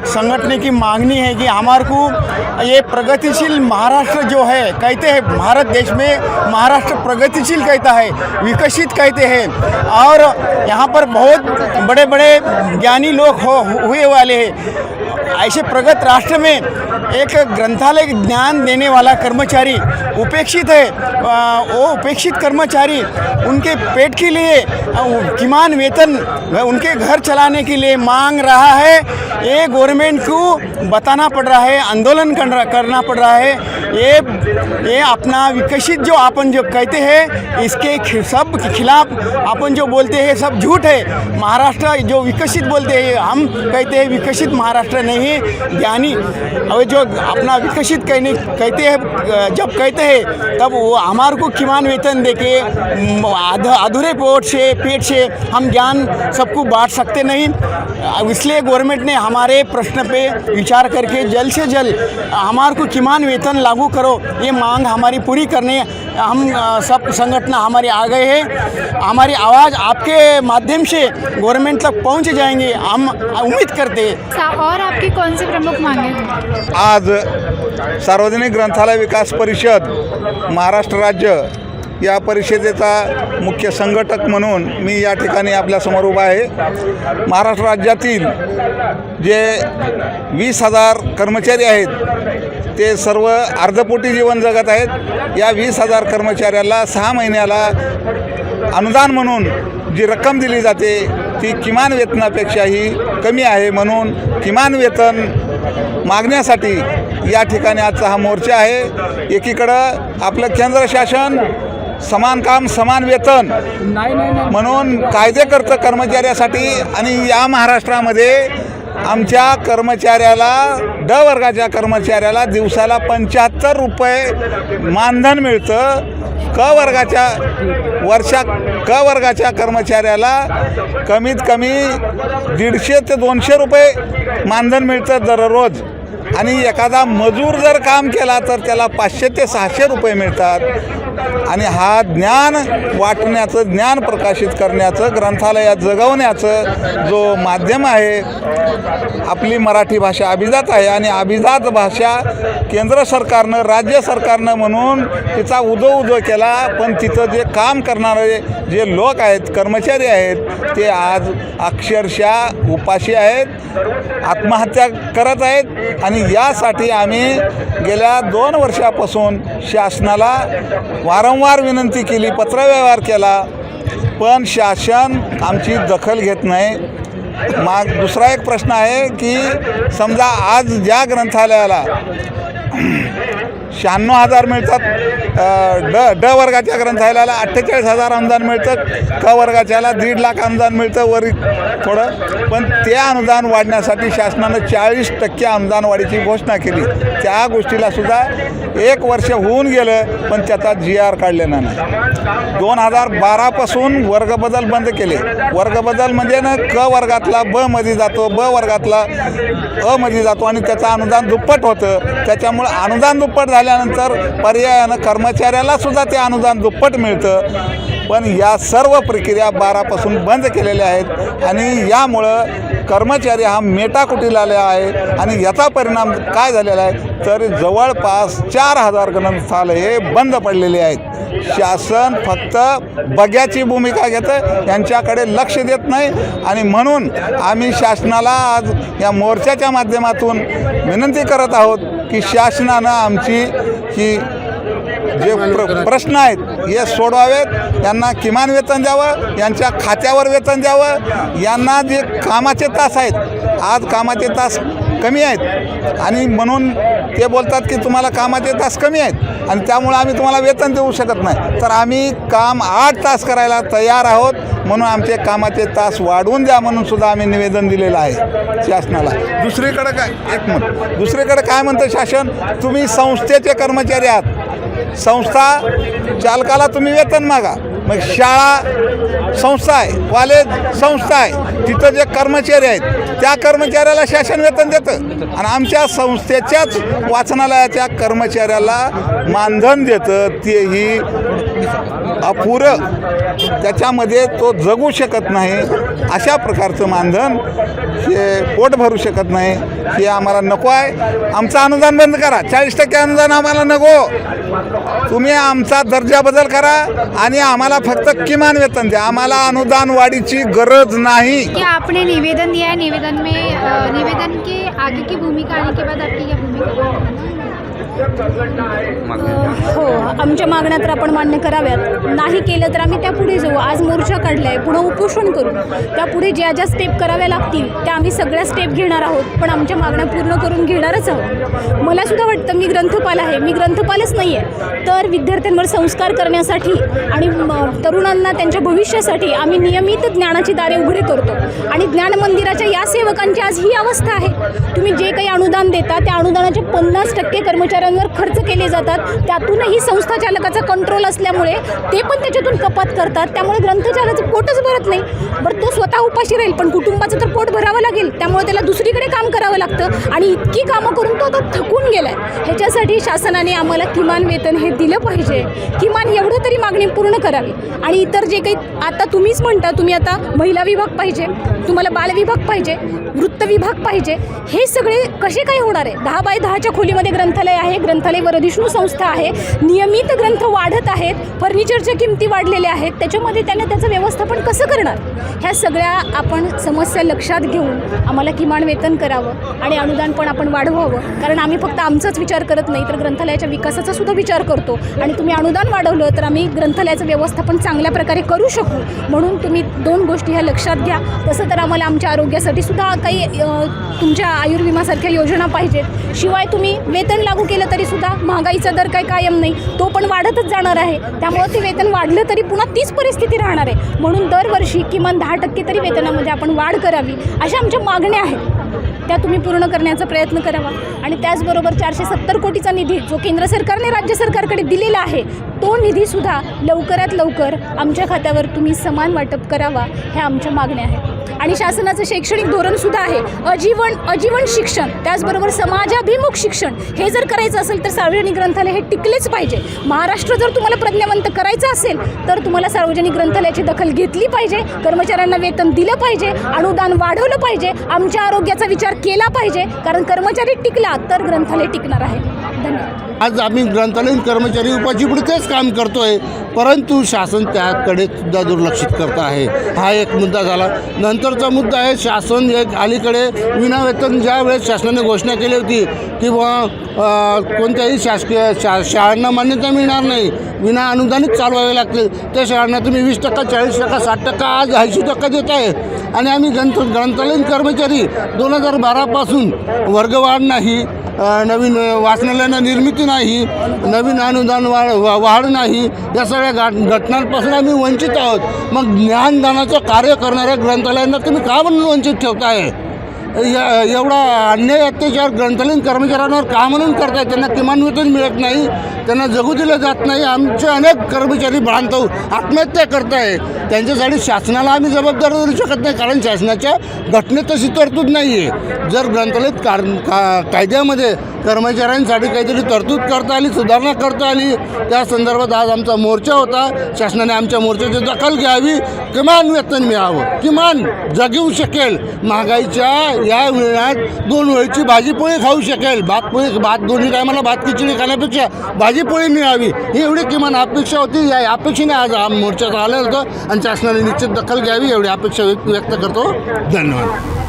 संगठन की मांगनी है कि हमारे को ये प्रगतिशील महाराष्ट्र जो है कहते हैं, भारत देश में महाराष्ट्र प्रगतिशील कहता है, विकसित कहते हैं। और यहाँ पर बहुत बड़े बड़े ज्ञानी लोग हुए वाले हैं। ऐसे प्रगत राष्ट्र में एक ग्रंथालय ज्ञान देने वाला कर्मचारी उपेक्षित है। वो उपेक्षित कर्मचारी उनके पेट के लिए किमान वेतन उनके घर चलाने के लिए मांग रहा है। ये गवर्नमेंट को बताना पड़ रहा है, आंदोलन करना पड़ रहा है। ये अपना विकसित जो अपन जो कहते हैं इसके सब के खिलाफ अपन जो बोलते हैं सब झूठ है। महाराष्ट्र जो विकसित बोलते हैं, हम कहते हैं विकसित महाराष्ट्र नहीं ज्ञानी। और जो अपना विकसित कहते हैं, जब कहते हैं तब वो हमारे को किमान वेतन देके अधूरे पेट से हम ज्ञान सबको बांट सकते नहीं। इसलिए गवर्नमेंट ने हमारे प्रश्न पे विचार करके जल्द से जल्द हमारे को किमान वेतन लागू करो, ये मांग हमारी पूरी करने हम सब संगठन हमारे आ गए हैं। हमारी आवाज़ आपके माध्यम से गवर्नमेंट तक पहुंच जाएंगे, हम उम्मीद करते हैं। और आपकी कौन सी प्रमुख मांगे हैं? आज सार्वजनिक ग्रंथालय विकास परिषद महाराष्ट्र राज्य या परिषदेचा मुख्य संघटक म्हणून मी या ठिकाणी आपल्यासमोर उभा आहे। महाराष्ट्र राज्यातील जे 20,000 कर्मचारी आहेत ते सर्व अर्धपोटी जीवन जगत आहेत। या 20,000 कर्मचाऱ्याला 6 महिन्याला अनुदान म्हणून जी रक्कम दिली जाते ती किमान वेतनापेक्षाही कमी आहे। म्हणून किमान वेतन मागण्यासाठी या ठिकाणी आजचा हा मोर्चा आहे। एकीकडं आपलं केंद्र शासन समान काम समान वेतन म्हणून कायदे करतं कर्मचाऱ्यासाठी, आणि या महाराष्ट्रामध्ये आमच्या कर्मचाऱ्याला ड वर्गाच्या कर्मचाऱ्याला दिवसाला 75 रुपये मानधन मिळतं। क वर्गाच्या कर्मचाऱ्याला कमीत कमी 150 ते 200 रुपये मानधन मिळतं दररोज, आणि एखादा मजूर जर काम केला तर त्याला 500 ते 600 रुपये मिळतात। आणि हा ज्ञान वाटण्याचं, ज्ञान प्रकाशित करण्याचं, ग्रंथालयात जगवण्याचं जो माध्यम आहे, आपली मराठी भाषा अभिजात आहे आणि अभिजात भाषा केंद्र सरकारनं, राज्य सरकारनं म्हणून तिचा उदो केला। पण तिथं जे काम करणारे जे लोक आहेत, कर्मचारी आहेत, ते आज अक्षरशः उपाशी आहेत, आत्महत्या करत आहेत। आणि यासाठी आम्ही गेल्या 2 वर्षापासून शासनाला वारंवार विनंती केली, पत्रव्यवहार केला, पण शासन आमची दखल घेत नाही। दुसरा एक प्रश्न आहे की समजा आज ज्या ग्रंथालयाला 96,000 मिळतात, ड वर्गाच्या ग्रंथालयाला 48,000 अनुदान मिळतं, क वर्गाच्याला 1.5 लाख अनुदान मिळतं, वरी थोडं, पण ते अनुदान वाढण्यासाठी शासनानं 40% अनुदान वाढीची घोषणा केली। त्या गोष्टीला सुद्धा 1 वर्ष होऊन गेलं पण त्याचा GR काढलेला नाही। 2012पासून वर्गबदल बंद केले। वर्गबदल म्हणजे ना क वर्गातला ब मध्ये जातो, ब वर्गातला अ मध्ये जातो, आणि त्याचं अनुदान दुप्पट होतं। त्याच्यामुळे अनुदान दुप्पट झाल्यानंतर पर्यायानं कर्मचाऱ्याला सुद्धा ते अनुदान दुप्पट मिळतं। पण या सर्व प्रक्रिया 12पासून बंद केलेल्या आहेत, आणि यामुळं कर्मचारी हा मेटाकुटीला आलेला आहे। आणि याचा परिणाम काय झालेला आहे तर जवळपास 4,000 ग्रंथालये बंद पडलेली आहेत। शासन फक्त बघ्याची भूमिका घेतं, यांच्याकडे लक्ष देत नाही। आणि म्हणून आम्ही शासनाला आज या मोर्चाच्या माध्यमातून विनंती करत आहोत की शासनानं आमची ही जे प्रश्न आहेत हे सोडवावेत, यांना किमान वेतन द्यावं, यांच्या खात्यावर वेतन द्यावं। यांना जे कामाचे तास आहेत, आज कामाचे तास कमी आहेत, आणि म्हणून ते बोलतात की तुम्हाला कामाचे तास कमी आहेत आणि त्यामुळे आम्ही तुम्हाला वेतन देऊ शकत नाही। तर आम्ही काम 8 तास करायला तयार आहोत, म्हणून आमचे कामाचे तास वाढवून द्या म्हणून सुद्धा आम्ही निवेदन दिलेलं आहे शासनाला। दुसरीकडे काय म्हणतं शासन, तुम्ही संस्थेचे कर्मचारी आहात, संस्था चालकाला तुम्ही वेतन मागा, मग शाळा संस्था आहे, कॉलेज संस्था आहे, तिथं जे कर्मचारी आहेत त्या कर्मचाऱ्याला शासन वेतन देतं आणि आमच्या संस्थेच्याच वाचनालयाच्या कर्मचाऱ्याला मानधन देतं, तेही अपुरं, त्याच्यामध्ये तो जगू शकत नाही. अशा प्रकारचं मानधन हे पोट भरू शकत नाही, हे आम्हाला नको आहे. आमचं अनुदान बंद करा, 40% अनुदान आम्हाला नको. तुम्ही आमचा दर्जा बदल करा आणि आम्हाला फक्त किमान वेतन द्या. आम्हाला अनुदान वाढीची गरज नाही. क्या आपने निवेदन दिया है, निवेदन के आगे की भूमिका आने के बाद आपकी क्या भूमिका? हो, आमच्या मागण्या तर आपण मान्य कराव्यात. नाही केलं तर आम्ही त्यापुढे जाऊ. आज मोर्चा काढला आहे, पुढं उपोषण करू. त्यापुढे ज्या ज्या स्टेप कराव्या लागतील त्या आम्ही सगळ्या स्टेप घेणार आहोत, पण आमच्या मागण्या पूर्ण करून घेणारच आहोत. मला सुद्धा वाटतं मी ग्रंथपाल आहे, मी ग्रंथपालच नाही आहे तर विद्यार्थ्यांवर संस्कार करण्यासाठी आणि तरुणांना त्यांच्या भविष्यासाठी आम्ही नियमित ज्ञानाची दारे उघडे करतो. आणि ज्ञान मंदिराच्या या सेवकांची आज ही अवस्था आहे. तुम्ही जे काही अनुदान देता त्या अनुदानाचे 50% कर्मचाऱ्यांवर खर्च केले जातात. त्यातूनही संस्था चालकाचा कंट्रोल असल्यामुळे ते पण त्याच्यातून कपात करतात. त्यामुळे ग्रंथचालकाचं पोटच भरत नाही. बरं, तो स्वतः उपाशी राहील पण कुटुंबाचं तर पोट भरावं लागेल. त्यामुळे त्याला दुसरीकडे काम करावं लागतं आणि इतकी कामं करून तो आता थकून गेलाय. ह्याच्यासाठी शासनाने आम्हाला किमान वेतन हे दिलं पाहिजे. किमान एवढं तरी मागणी पूर्ण करावी. आणि इतर जे काही आता तुम्हीच म्हणता, तुम्ही आता महिला विभाग पाहिजे, तुम्हाला बाल विभाग पाहिजे, वृत्त विभाग पाहिजे, हे सगळे कसे काय होणार आहे? 10x10च्या खोलीमध्ये ग्रंथालय आहे, ग्रंथालय वरदिष्णू संस्था आहे, नियमित ग्रंथ वाढत आहेत, फर्निचरच्या किमती वाढलेल्या आहेत, त्याच्यामध्ये त्याने त्याचं व्यवस्थापन कसं करणार? ह्या सगळ्या आपण समस्या लक्षात घेऊन आम्हाला किमान वेतन करावं आणि अनुदान पण आपण वाढवावं. कारण आम्ही फक्त आमचाच विचार करत नाही तर ग्रंथालयाच्या विकासाचा सुद्धा विचार करतो. आणि तुम्ही अनुदान वाढवलं तर आम्ही ग्रंथालयाचं व्यवस्थापन चांगल्या प्रकारे करू शकू. म्हणून तुम्ही 2 गोष्टी ह्या लक्षात घ्या. तसं तर आम्हाला आमच्या आरोग्यासाठी सुद्धा काही तुमच्या आयुर्विमासारख्या योजना पाहिजेत. शिवाय तुम्ही वेतन लागू केलं तरी सुद्धा महागाईचा दर काही कायम नाही, तो पण वाढतच जाणार आहे. त्यामुळे ते वेतन वाढलं तरी पुन्हा तीच परिस्थिती राहणार आहे. म्हणून दरवर्षी किमान 10% तरी वेतनामध्ये आपण वाढ करावी, अशा आमच्या मागण्या आहेत. त्या तुम्ही पूर्ण करण्याचा प्रयत्न करावा. आणि त्याचबरोबर 470 कोटीचा निधी जो केंद्र सरकारने राज्य सरकारकडे दिलेला आहे तो निधीसुद्धा लवकरात लवकर आमच्या खात्यावर तुम्ही समान वाटप करावा, ह्या आमच्या मागण्या आहेत. आणि शासनाचं शैक्षणिक धोरणसुद्धा आहे आजीवन शिक्षण, त्याचबरोबर समाजाभिमुख शिक्षण. हे जर करायचं असेल तर सार्वजनिक ग्रंथालय हे टिकलेच पाहिजे. महाराष्ट्र जर तुम्हाला प्रज्ञावंत करायचं असेल तर तुम्हाला सार्वजनिक ग्रंथालयाची दखल घेतली पाहिजे, कर्मचाऱ्यांना वेतन दिलं पाहिजे, अनुदान वाढवलं पाहिजे, आमच्या आरोग्याचा विचार केला पाहिजे. कारण कर्मचारी टिकला तर ग्रंथालय टिकणार आहे. धन्यवाद. आज आम्ही ग्रंथालयीन कर्मचारी उपाशीपुढे तेच काम करतो आहे, परंतु शासन त्याकडे सुद्धा दुर्लक्षित करत आहे. हा एक मुद्दा झाला. नंतरचा मुद्दा आहे, शासन एक अलीकडे विनावेतन ज्या वेळेस शासनाने घोषणा केली होती की कोणत्याही शासकीय शाळांना मान्यता मिळणार नाही, विना अनुदानित चालवावे लागतील. त्या शाळांना तुम्ही 20%, 40%, 60%, आज 80% देत आहे. आणि आम्ही ग्रंथालयीन कर्मचारी 2012पासून वर्गवाढ नाही, नवीन वाचनालयांना निर्मिती नाही, नवीन अनुदान वाढ नाही, या सगळ्या घटनांपासून आम्ही वंचित आहोत. मग ज्ञानदानाचं कार्य करणाऱ्या ग्रंथालयांना तुम्ही का म्हणून वंचित ठेवताय? एवढा अन्याय अत्याचार ग्रंथालयीन कर्मचाऱ्यांवर का म्हणून करताय? त्यांना किमान वेतन मिळत नाही, त्यांना जगू दिलं जात नाही. आमचे अनेक कर्मचारी बांधव आत्महत्या करत आहे. त्यांच्यासाठी शासनाला आम्ही जबाबदार धरू शकत नाही, कारण शासनाच्या घटनेत तशी तरतूद नाही आहे. जर ग्रंथालयीन कायद्यामध्ये कर्मचाऱ्यांसाठी काहीतरी तरतूद करता आली, सुधारणा करता आली, त्या संदर्भात आज आमचा मोर्चा होता. शासनाने आमच्या मोर्चाची दखल घ्यावी, किमान वेतन मिळावं, किमान जगू शकेल. महागाईच्या या वेळात 2 वेळची भाजीपोळी खाऊ शकेल. भात दोन्ही टायमाला भात खिचडी खाण्यापेक्षा भाजीपोळी मिळावी, ही एवढी किमान अपेक्षा होती. या अपेक्षेने आज मोर्चात आलं होतं आणि शासनाने निश्चित दखल घ्यावी एवढी अपेक्षा व्यक्त करतो. धन्यवाद.